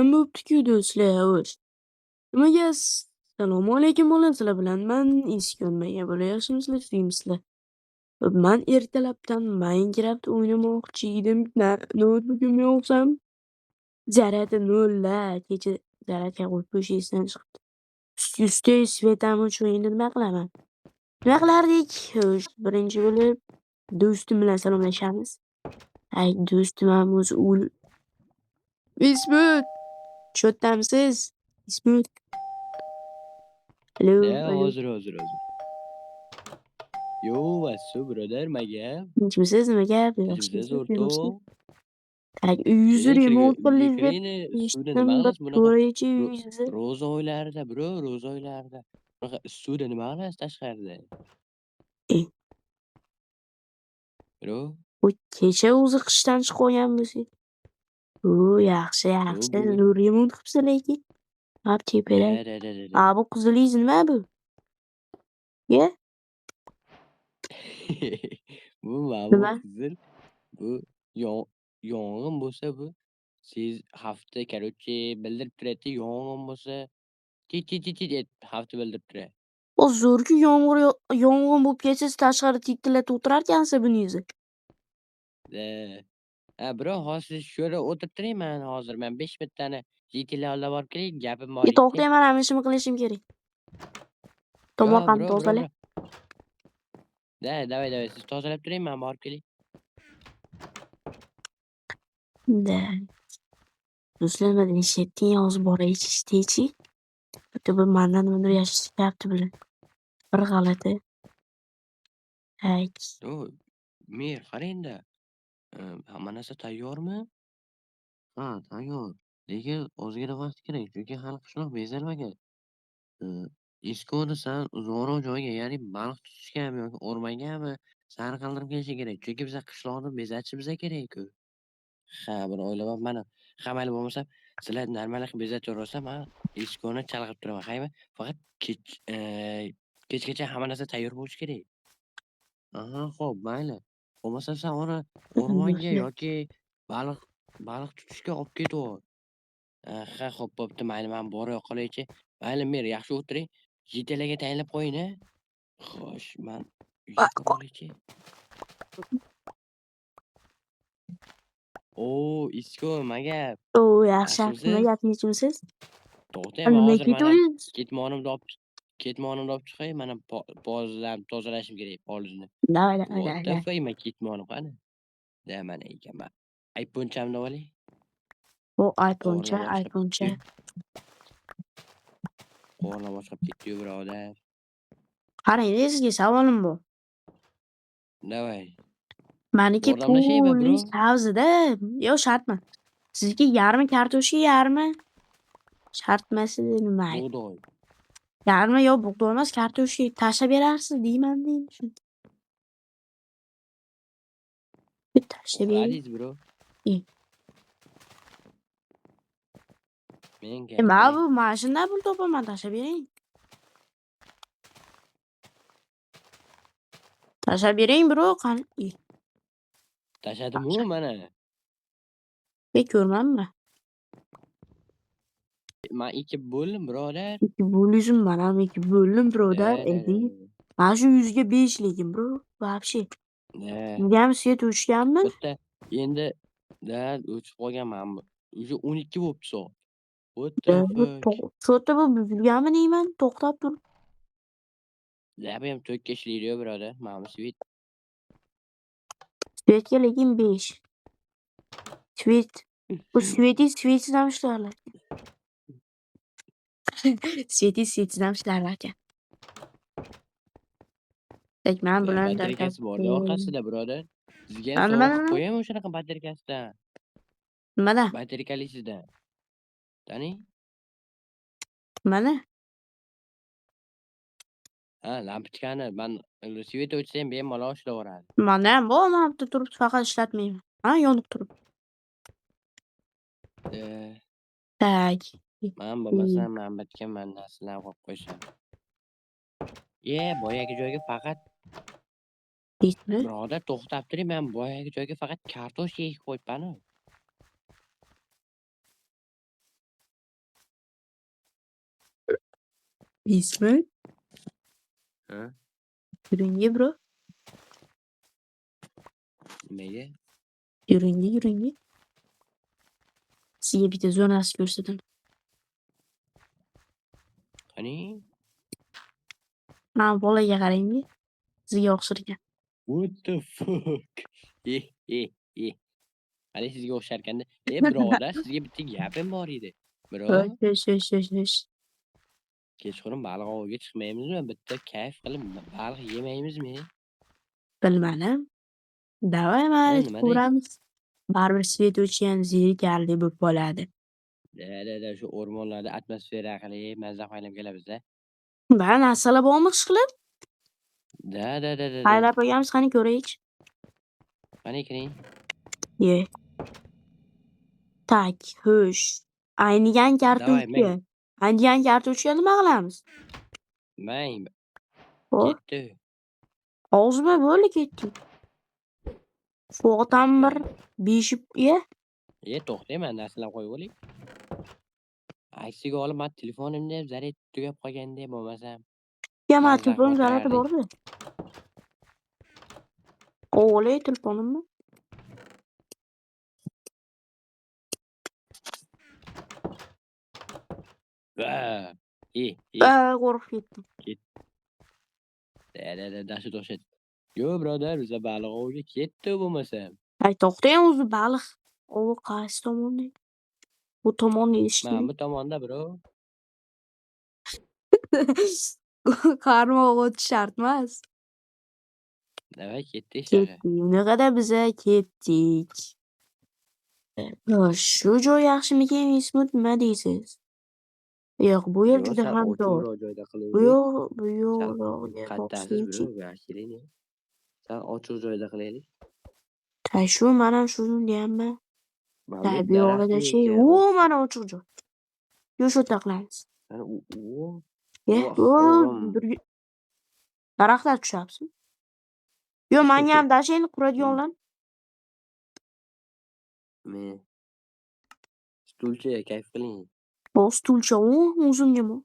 Bo'pti-ku do'stlar, xo'sh. Nimaga assalomu alaykum bo'lin sizlar bilan. Man Iskon bola yaxshimisizlar, suyimsizlar. Man ertalabdan Minecraft o'ynamoqchi edim. Noutbugimga olsam zaradi 0. Kecha zaradga qo'yib qo'yish esdan chiqibdi. Ustiga svet ham o'chib, endi nima qilaman? Nima qilardik? Xo'sh, birinchi bo'lib do'stim bilan salomlashamiz. Ay, do'stim ham o'zi Ismut, chodamsiz? Ismut. Alo, Ne alo. hozir. Yo, what's up brother, my gap? Tinchmisiz? Nima gap? Tinchmisiz Yaxshimisiz? o'rtoq? Uyingizni remont qildingiz deb Kirgin, studiyada eshitdim. nima Bir qilasiz bunaqa? ko'raychi uyingizni. Ro'za oylarida bro, ro'za oylarida. Bunaqa studiyada nima qilasiz tashqarida? Eh, Bro, kecha o'zi qishdan chiqib qolganmisiz? Yaxshi. bugun Zo'r remont qilibsiz lekin. Hop tepada. da. Bu qizilingiz nima bu? Ye? Bu ma'lum Nima? qizil. Bu yong'in bo'lsa bu siz hafta короче bildirib turadi. Yong'in bo'lsa tit hafta bildirib turadi. Zo'r-ku yong'in bo'lib ketsa siz tashqarida tikillatib o'tirarkansiz buningizni. Bro, hozir shu yerda o'tirib turayman hozir. Men 5 minutdan GT'lar olib borib kelay, gapim bor edi. To'xtang, men ham ishimni qilishim kerak. Tomorqani tozala. Давай, siz tozalab turing, men borib kelay. Do'stlar, nima deyishyapti? Hozir boray ichishdi-chi. Bitta bir mendan nimadir yashirishayapti bular. Bir g'alati. Mir, qarang-da. Hamma narsa tayyormi? Ha, tayyor. Lekin ozgina vaqt kerak, chunki hali qishloq bezalmagan. Iskoni uzoqroq joyga, ya'ni baliq tutishgami yoki o'rmongami sari qoldirib kelishi kerak. Chunki biza qishloqni bezatishimiz kerak-ku. Ha, buni o'ylayapman mana. Ha, mayli bo'lmasa, sizlar normal qilib bezataversa, men Iskoni chalg'ib turaman. Haymi? Faqat kechgacha hamma narsa tayyor bo'lishi kerak. Aha, xo'p, mayli. Bo'lmasa sen uni o'rmonga yoki baliq tutishga olib ketavor. Ha, xo'p, bo'pti, mayli, men boray qolaychi. Mayli, Mir, yaxshi o'tiring. JTlarga tayinlab qo'ying-a. Xo'sh, men uyga qolaychi. Isko, nima gap? Yaxshi. Nima gap, nechimisiz? To'xtang, men Nima hozir mana ketyapsiz? ketmonimni olib chiqay, mana polizlarni tozalashim kerak, polizni. What the Давай. fuck, men ketmonim qani? Mana ekan. iPhone'chamni olay. iPhone'cha. Qornim ochib ketdi-yu, birodar. Qarang, sizga savolim bor. Давай. Meniki Yordamlashaymi, bro? pulning savzida. Yo'q, shartmi? Sizga yarmi kartoshka, yarmi shartmasi nima? Bug'doy. Yarmi yo'q, bug'doy emas, kartoshka tashlab berarsiz deyman endi. Tashlab bering. Uxladingiz, bro? Mana shunday pul topaman, tashlab bering. Tashlab bering, bro, qani. Tashladim-ku mana. Ko'rmanmi? Men 2 bo'ldim, birodar. 2 bo'lishim, men ham 2 bo'ldim, birodar. Mana shu 100 ga 5 lekin, bro. Вообще. Endi ham svet o'chganmi? Bitta endi o'chib qolganman. Уже 12 bo'libdi soat. What the fuck? So'ta bu buzilganmi deyman, to'xtab tur. Labi ham 4 ga ishlaydi-yu, birodar. Mana bu svet. Svetga lekin 5. Svet. Bu svetsiz ham ishlarlar. Svetsiz ham ishlarlar ekan. Men bilan batarkasi bor-da orqasida, birodar. Sizga ham Nima? sovg'a qo'yaymi o'shanaqa batarkasidan? Nimada? Batarkalisidan. Taning? Mana. Ha, lampochkani men svet o'chsa ham bemalol ishlaveradi. Menda ham bor, men bitta turibdi, faqat ishlatmayman. Yonib turibdi. Men bo'lmasam, men bitgan narsalarni qo'yib qo'ysam. Boyagi joyga faqat birodar, to'xtab turing, men boyagi joyga faqat kartoshka ekib qo'yibman-ku. İsmet, Ha? yürüyün bro. Nimaga? Yürüyün. Sizga bitta zonasi ko'rsataman. Qani? Mana bolaga qarang-da, sizga o'xsharkan. What the fuck? Qani sizga o'xsharkanda. Birodar, sizga bitta gapim bor edi. Bro, Xo'sh. kechqurun baliq oviga chiqmaymizmi? Bitta kayf qilib baliq yemaymizmi? Bilmadim. Давай mayli Nima deysiz? ko'ramiz. Baribir svet o'chgan zerikarli bo'lib qoladi. Shu o'rmonlarda atmosfera qilib, mazza qaynab kelamiz-da. Va narsalar bormi ishqilib? Da. Qaylab qo'yamiz, qani ko'raylik. Qani kiring. Ye. Tak, xo'sh. Aynigan Давай, kartochka. Aynigan kartochka nima qilamiz? mang. Xo'p, Ketdi. ozmi bo'ldi ketdik. Fo'g'dan bir beshib ye. To'xtang, man narsalarni qo'yib oling. Aksiga olib, men telefonimda ham zaryad tugab qolganda bo'lmasam. Mana Mazza telefonim qilib zaradi o'tirardik. bordi. O'g'li telefonimni. Va. Qo'rqib ketdim. Dashit o'xshat. Yo, birodar, biza baliq oviga ketdi bo'lmasam. Ay, to'xtang o'zi baliq. Ovi qaysi tomonda? Bu tomonni Mana eshitding. bu tomonda, bro. Qarmoq o'tish shart emas. Davay, ketdik shaqa. Ketdik. Unaqada biza ketdik. Xo'sh, shu joy yaxshimikan, Ismut, nima deysiz? Yo'q, bu yer juda ham tor. Ochuvroq joyda Bu qilaylik. yoqlarga Qattasiz, boqsangchi. bro, keling. Sal ochiq joyda qilaylik. Tay shu mana shuni deyapman. Mana Tay bu bu yoqda daraxtga shay. ekan. O, mana ochiq joy. Yo, shu yerda qilamiz. Mana Ye, daraxtlar tushyapsizmi? Yo, menga ham dashayni quradiganlar. Men stulcha kayf qiling. O, stulcha, o'zimgami?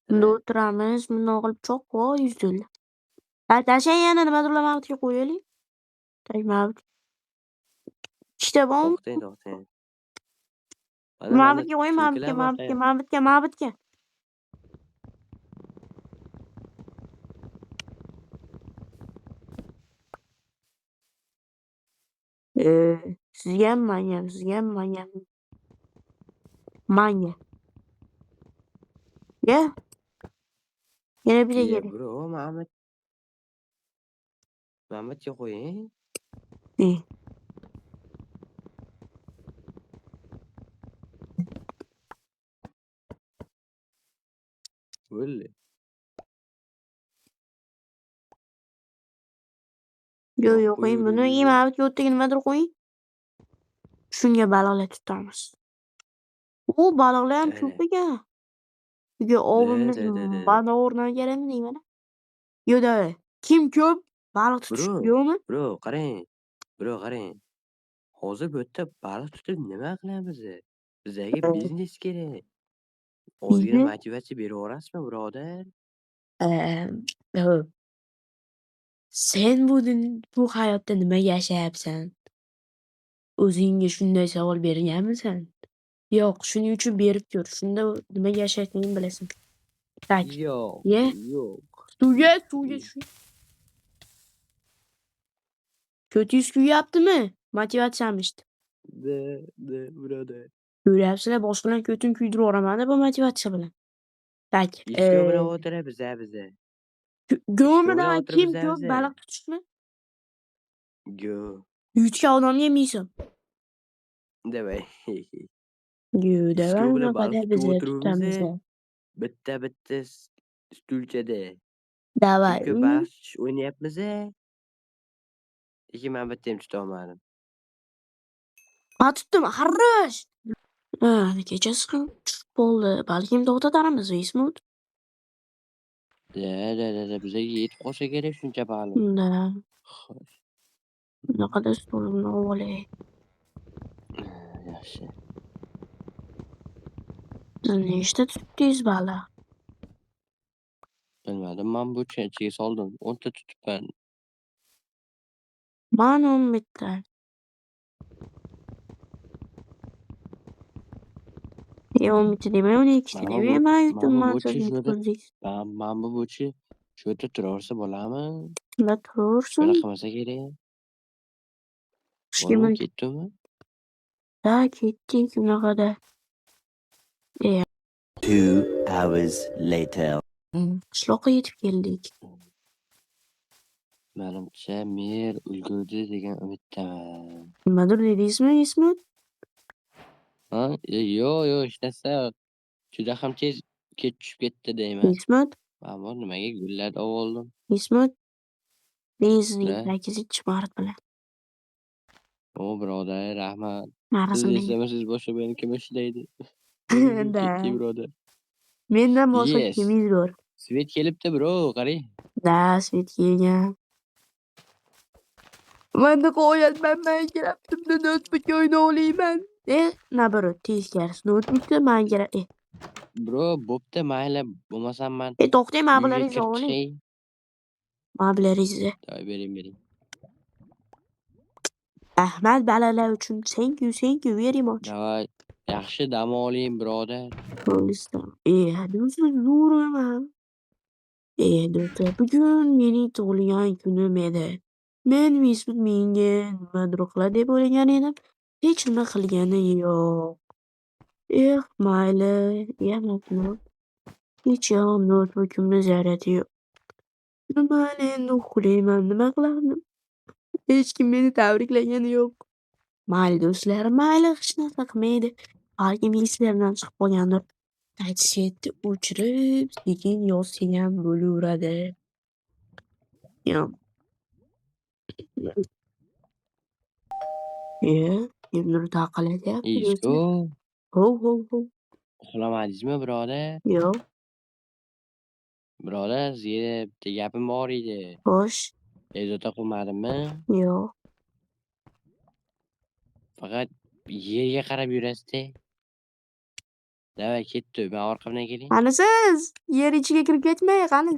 Bunda o'tiramiz, bundoq qilib chopqo $100. Tashlang, yana nimadirlar mabitga qo'yaylik. Tay mabit. Ikkita bormi? To'xtang. Mabitga qo'ying, mabitga. Sizga ham manga. Ye. Yana bitta kerak. Bro, Mamatga qo'ying. Bo'ldi. Yo'q, qo'ying buni. Mabitga o'tdagi nimadir qo'ying. Shunga baliqlar tutamiz. O, baliqlar ham ko'p ekan. Buga ovimiz mana o'rniga kerakmi deyman. Yo'da, kim ko'p baliq tutish yo'qmi? Bro, qarang. Hozir bu yerda baliq tutib nima qilamiz? Bizga biznes kerak. Ozgina motivatsiya berib yuborasizmi, birodar? Sen bu hayotda nima yashayapsan? O'zingga shunday savol berganmisan? Yo'q, shuning uchun berib ko'r. Shunda nima yashayotganingni bilasan. Tak. Yo'q. Suvga tush. Ko'tingiz kuyyaptimi? Motivatsiyam ishdi. Birodar. Ko'ryapsizlar, boshqalar ko'tin kuydirib yuboraman bu motivatsiya bilan. Tak. Ishga bilan o'tiramiz biza. Go'midan kim ko'p baliq tutishmi? Yutgan odamga yemiysan. Davay. Davay, bilan baliq unaqada biz tutamiz. Bitta stulchada. Davay. Kim ko'p baliq tutish o'ynayapmiz. Lekin men bitta ham tutolmadim. Tutdim, xarrish. Kechasi ham tushib qoldi. Balkim to'xtatarmiz, Ismut. Da. Bizga yetib qolsa kerak shuncha baliq. Da. Xo'sh. Bunaqada stolimni olay. Yaxshi. Siz nechta tutdingiz baliq? Bilmadim, man bu ichiga soldim. 10 ta tutibman. Man 10 bitta. E 10 bitta demay 12 ta Mana demay man mana yutibman bu siz chi sho'da yutqazdingiz. mana bu chi sho'da turaversa bo'ladimi? Unda turaversin. Shunaqa qilmasa kerak. Hech Bo'ldimi, kim ketdimi? da ketdik unaqada. E 2 hours later. qishloqqa yetib keldik. Menimcha mer ulgurdi degan umiddaman. Nimadir dedingizmi, Ismat? Ha? Yo'q, hech narsa yo'q. Juda ham tez tushib ketdi deyman. Ismat? Ammo nimaga gullarni oldim? Ismat? Men sizning Ne? iplagingizni 2 marit bilan. O birodar, rahmat. Siz Narisin men. eslamasiz boshqa meni kim ishlaydi? Bugun Da. ketdik birodar. Mendan boshqa Yes. kimingiz bor? Svet kelibdi bro, qarang. Da, Svet kelgan. Manda qo'yilman, man kirabdimda notebook o'yna olayman. Naоборот, teskarisi. Notebookda man kerak. Bro, bo'pti, mayli, bo'lmasam man To'xtang, uyga mablaringizni kirib oling. chiqay. Mablaringizni. Toy bering. Rahmat balalar uchun. Thank you very much. Davay, yaxshi dam oling birodar. Bo'lsam. Do'stlar, zo'raman. Do'stlar, bugun mening tug'ilgan kunim edi. Men Facebook menga nimadir qiladi deb o'ylagan edim. Hech nima qilgani yo'q. Mayli, yana hecham notebookimni zaryadi yo'q. Mayli, endi uxlayman. Nima qilardim? Hech kim meni tabriklagani yo'q. Mayli do'stlar, mayli, hech narsa qilmaydi. Balkim eslardan chiqib qolgandir. Chatni o'chirib, sekin yozsa ham bo'laveradi. Kimdir taqallatyapti Isko, do'stlar. Hov, hov, hov. uxlamadingizmi birodar? Yo'q, Birodar, sizga bitta gapim bor edi. xo'sh, Bezovta qilmadimmi? yo'q. Faqat yerga qarab yurasiz-da. Davay, ketdi. Men orqamdan keling. Qani siz? Yer ichiga kirib ketmay, qani.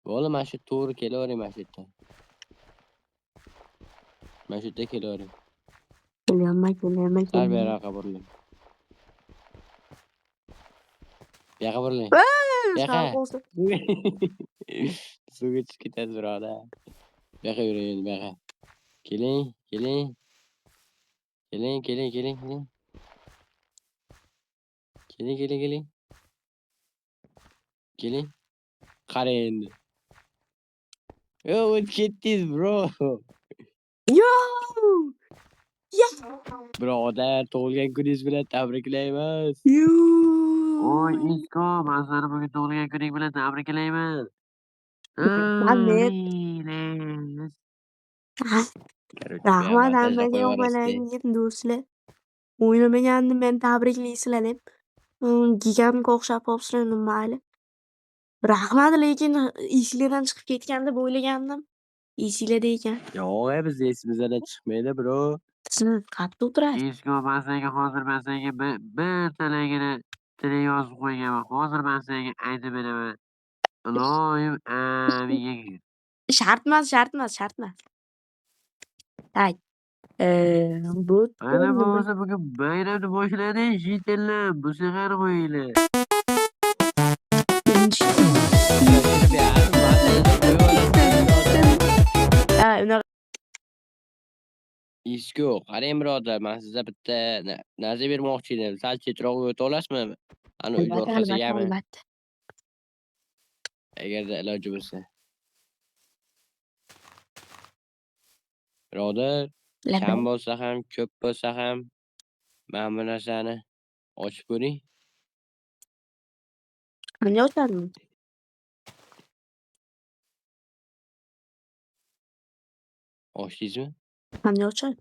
Bo'ldi, mana shu to'g'ri kelavering mana shu yerda. Mana shu yerda kelavering. Kelyapman. Sal beriroqqa buriling. Bu yoqqa buriling. Bu yoqqa. Sal qo'ysin. Suvga tushib ketasiz birodar. Bu yoqqa yuring endi, bu yoqqa. Keling. Keling. Keling. Qarang endi. O'tib ketdingiz, bro. Yo'q! Birodar, tug'ilgan kuningiz bilan tabriklaymiz. Yo'q! Oy, Isko, men seni bugun tug'ilgan kuning bilan tabriklayman. Rahmat. Rahmat montajda hammaga qo'yvorasizda. yomonligim do'stlar. O'ylamagandim men tabriklaysizlar deb. Gigantga o'xshab qolibsizlar, mayli. Rahmat, lekin esinglardan chiqib ketgan deb o'ylagandim. Esinglarda ekan. Yo'q, bizni esimizdan chiqmaydi, bro. Siz qayerda o'tirasiz? Isko, men senga bir talagini yozib qo'yganman. Hozir men senga aytib beraman. Iloyim amin. Shart emas. Ayt. Bu Ana nima? bo'lmasa bugun bayramni boshladik, jitillar, bu safar qo'yinglar. Unaqa Isko, qarang birodar, men sizga bitta narsa bermoqchi edim. Sal chetroqqa o'ta olasizmi? Ana uyni orqasigami? albatta. Agarda iloji bo'lsa. Birodar, kam bo'lsa ham, ko'p bo'lsa ham, mana bu narsani ochib ko'ring. Qanday ochadimi? Ochdingizmi? Qanday ochadi?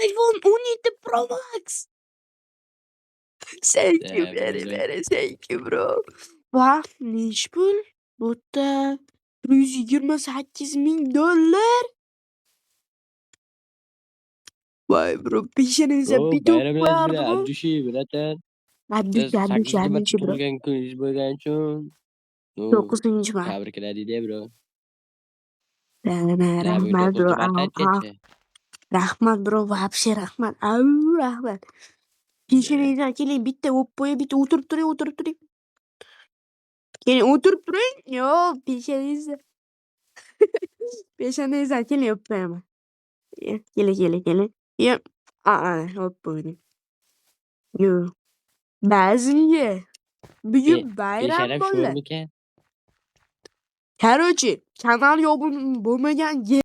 iPhone 17 Pro Max. Thank you very thank you bro. Vah, nechi pul? Bu yerda $128,000. Voy bro, peshanangizga O, bitta o'pib bayramlarimiz bilan qo'yardim-ku. Abdushi, bratан. Abdush, Siz abdush, 8 marta abdush bro. tug'ilgan kuningiz bo'lgani uchun, nu 9-marta. tabriklar deydi bro. Na, bugun Rahmat bro. 9 marta aytgancha. Rahmat bro, вообще rahmat. Au, rahmat. Peshanangizdan keling, bitta o'pib qo'yay, bitta o'tirib turing, o'tirib turing. Keling, o'tirib turing. Yo, peshanangizdan. Peshanangizdan keling, o'pib qo'yaman. Keling, keling, keling. Yo, o'pib qo'ydim. Yo, ba'zimga bugun bayram Peshanam bo'ldi. sho'rmikan? Короче, kanal yopib bo'lmagan